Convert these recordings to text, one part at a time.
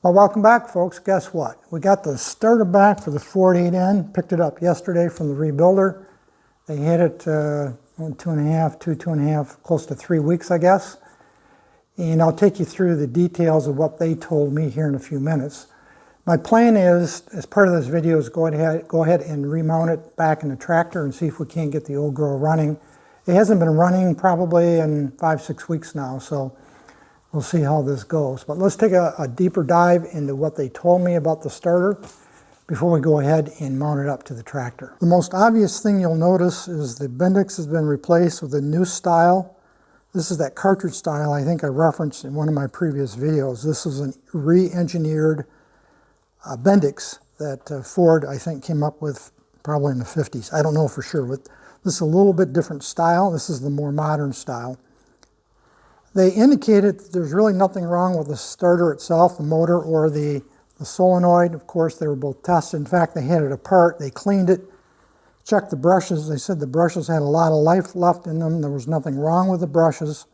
Well, welcome back, folks. Guess what? We got the starter back for the Ford 8N. Picked it up yesterday from the rebuilder. They had it 2.5, close to 3 weeks, I guess. And I'll take you through the details of what they told me here in a few minutes. My plan is, as part of this video, is go ahead and remount it back in the tractor and see if we can't get the old girl running. It hasn't been running probably in 5-6 weeks now, so we'll see how this goes. But let's take a deeper dive into what they told me about the starter before we go ahead and mount it up to the tractor. The most obvious thing you'll notice is the Bendix has been replaced with a new style. This is that cartridge style I think I referenced in one of my previous videos. This is a re-engineered Bendix that Ford, I think, came up with probably in the 50s. I don't know for sure, but this is a little bit different style. This is the more modern style. They indicated that there's really nothing wrong with the starter itself, the motor or the solenoid. Of course, they were both tested. In fact, they had it apart. They cleaned it, checked the brushes. They said the brushes had a lot of life left in them. There was nothing wrong with the brushes.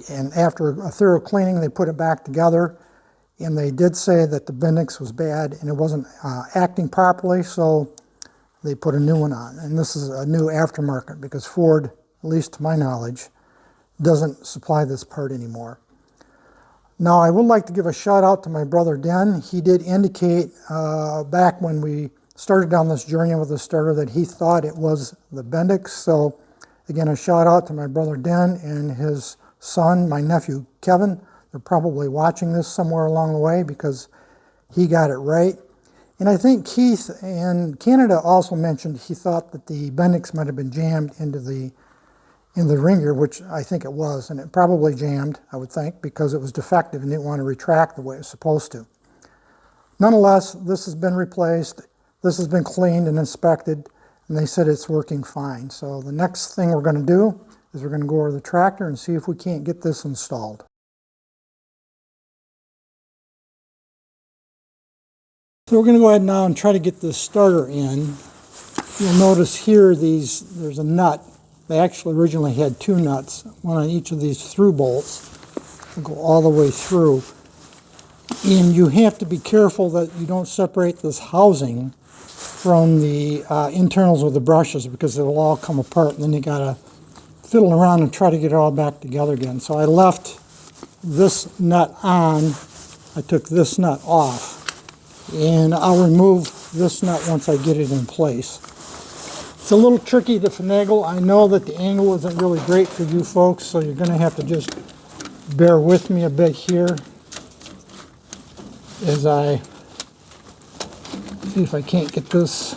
And after a thorough cleaning, they put it back together. And they did say that the Bendix was bad and it wasn't acting properly, so they put a new one on. And this is a new aftermarket because Ford, at least to my knowledge, doesn't supply this part anymore. Now, I would like to give a shout out to my brother Den. He did indicate back when we started down this journey with the starter that he thought it was the Bendix. So again, a shout out to my brother Den and his son, my nephew Kevin. They're probably watching this somewhere along the way because he got it right. And I think Keith in Canada also mentioned he thought that the Bendix might have been jammed into the ring gear, which I think it was, and it probably jammed, I would think, because it was defective and didn't want to retract the way it was supposed to. Nonetheless, this has been replaced, this has been cleaned and inspected, and they said it's working fine. So the next thing we're going to do is we're going to go over to the tractor and see if we can't get this installed. So we're going to go ahead now and try to get this starter in. You'll notice here there's a nut. They actually originally had 2 nuts, one on each of these through bolts that go all the way through. And you have to be careful that you don't separate this housing from the internals of the brushes because it'll all come apart, and then you gotta fiddle around and try to get it all back together again. So I left this nut on, I took this nut off, and I'll remove this nut once I get it in place. It's a little tricky to finagle. I know that the angle isn't really great for you folks, so you're going to have to just bear with me a bit here as I see if I can't get this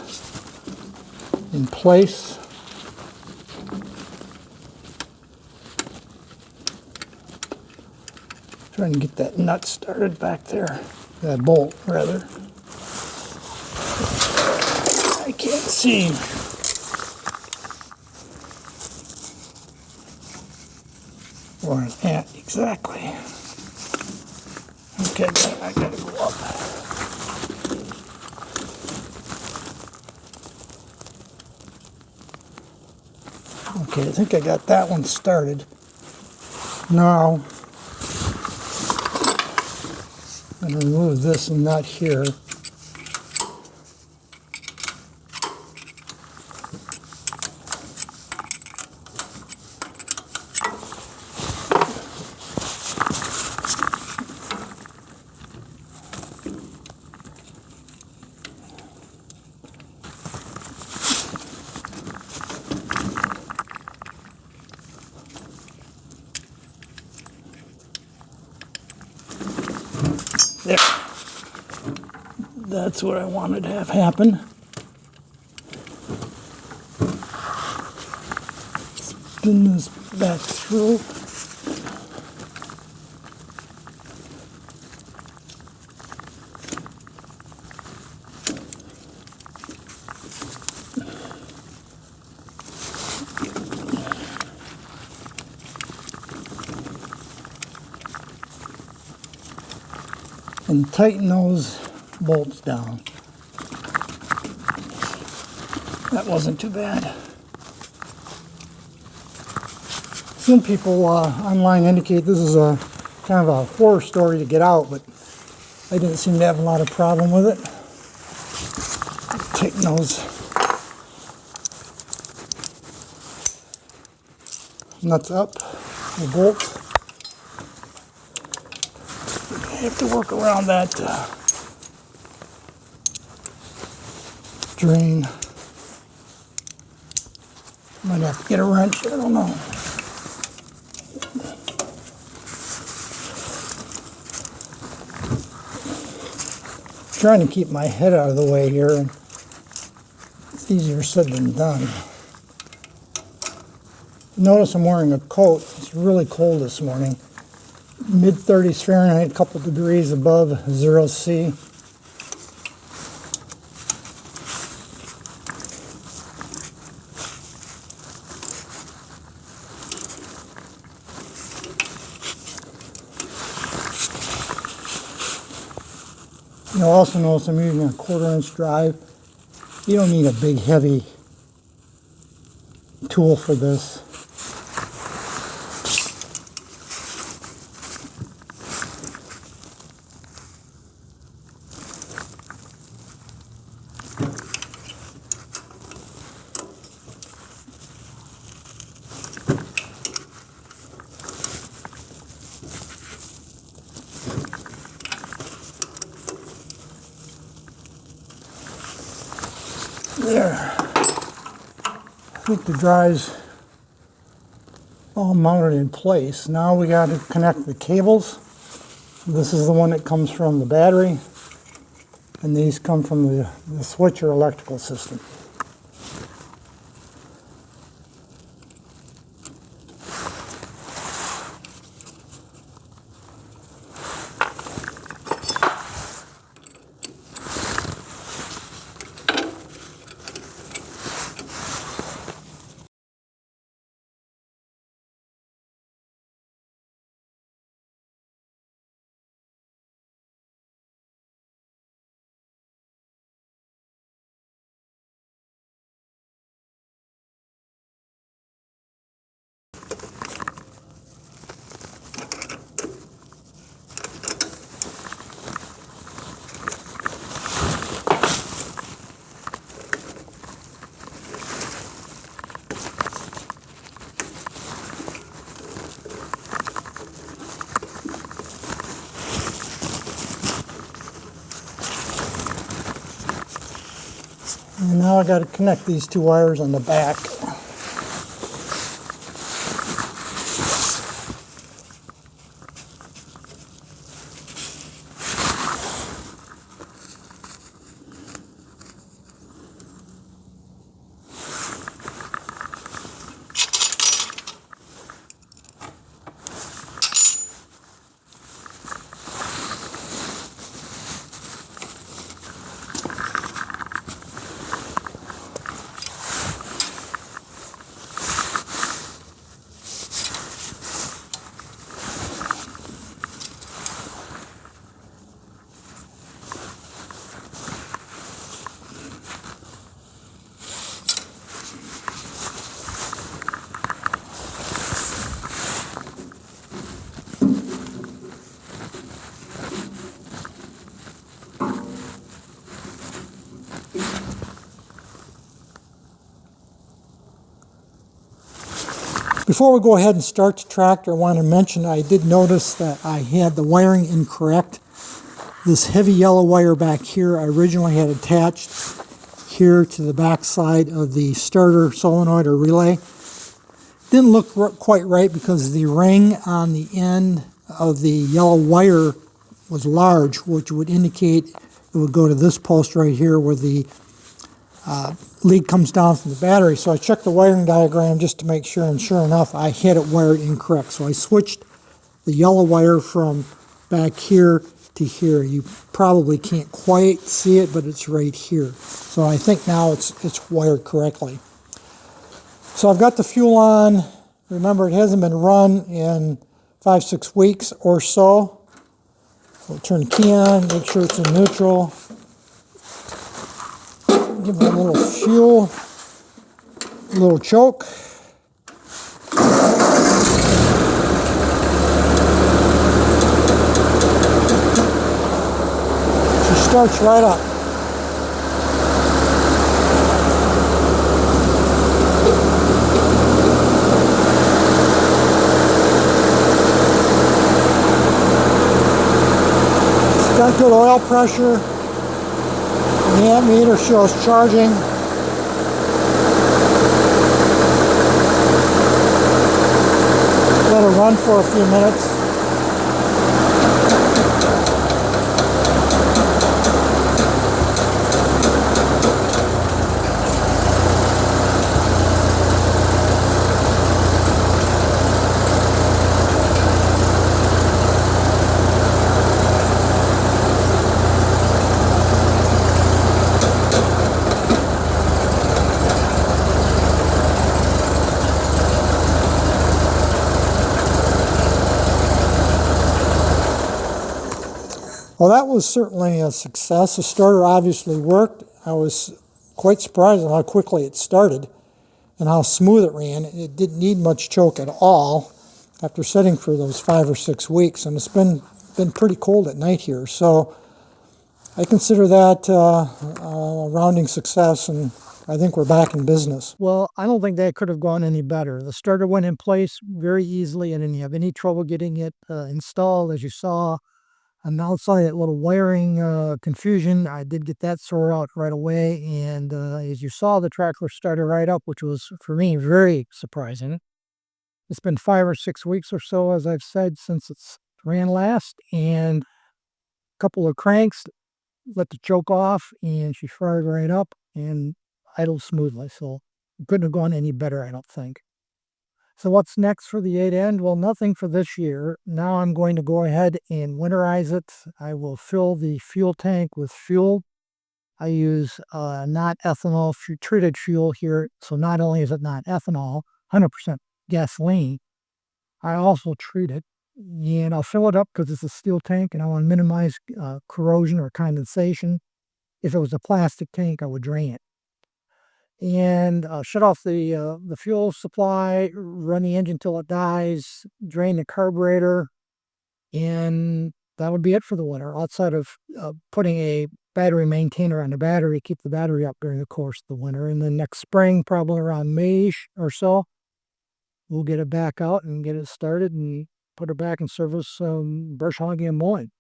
in place. Trying to get that nut started back there, that bolt rather. I can't see. Where it's at exactly. Okay, I gotta go up. Okay, I think I got that one started. Now, I'm going to remove this nut here. There. That's what I wanted to have happen. Spin this back through. And tighten those bolts down. That wasn't too bad. Some people online indicate this is a kind of a horror story to get out, but I didn't seem to have a lot of problem with it. Tighten those nuts up, the bolts. I have to work around that drain. Might have to get a wrench, I don't know. Trying to keep my head out of the way here, and it's easier said than done. Notice I'm wearing a coat. It's really cold this morning. Mid-30s Fahrenheit, a couple degrees above 0 C. You'll also notice I'm using a 1/4-inch drive. You don't need a big heavy tool for this. There. I think the drive's all mounted in place. Now we got to connect the cables. This is the one that comes from the battery, and these come from the switcher electrical system. And now I got to connect these two wires on the back. Before we go ahead and start the tractor, I want to mention I did notice that I had the wiring incorrect. This heavy yellow wire back here I originally had attached here to the back side of the starter solenoid or relay. Didn't look quite right because the ring on the end of the yellow wire was large, which would indicate it would go to this post right here where the lead comes down from the battery. So I checked the wiring diagram just to make sure, and sure enough I had it wired incorrect. So I switched the yellow wire from back here to here. You probably can't quite see it, but it's right here. So I think now it's wired correctly. So I've got the fuel on. Remember, it hasn't been run in 5-6 weeks or so. We'll turn the key on, make sure it's in neutral. Give it a little fuel, a little choke. starts right up. It's got good oil pressure. The amp meter shows charging. Let it run for a few minutes. Well, that was certainly a success. The starter obviously worked. I was quite surprised at how quickly it started and how smooth it ran. It didn't need much choke at all after setting for those 5 or 6 weeks, and it's been pretty cold at night here. So I consider that a rounding success, and I think we're back in business. Well, I don't think that could have gone any better. The starter went in place very easily. I didn't have any trouble getting it installed, as you saw. And outside that little wiring confusion, I did get that sorted out right away. And as you saw, the tractor started right up, which was, for me, very surprising. It's been 5 or 6 weeks or so, as I've said, since it's ran last. And a couple of cranks let the choke off, and she fired right up and idled smoothly. So it couldn't have gone any better, I don't think. So what's next for the 8 end? Well, nothing for this year. Now I'm going to go ahead and winterize it. I will fill the fuel tank with fuel. I use not ethanol treated fuel here. So not only is it not ethanol, 100% gasoline, I also treat it. And I'll fill it up because it's a steel tank and I want to minimize corrosion or condensation. If it was a plastic tank, I would drain it. And shut off the fuel supply, run the engine till it dies, drain the carburetor, and that would be it for the winter, outside of putting a battery maintainer on the battery, keep the battery up during the course of the winter. And then next spring, probably around May-ish or so, we'll get it back out and get it started and put it back in service, brush hogging and mowing.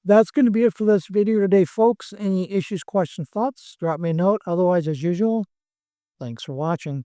That's going to be it for this video today, folks. Any issues, questions, thoughts, drop me a note. Otherwise, as usual, thanks for watching.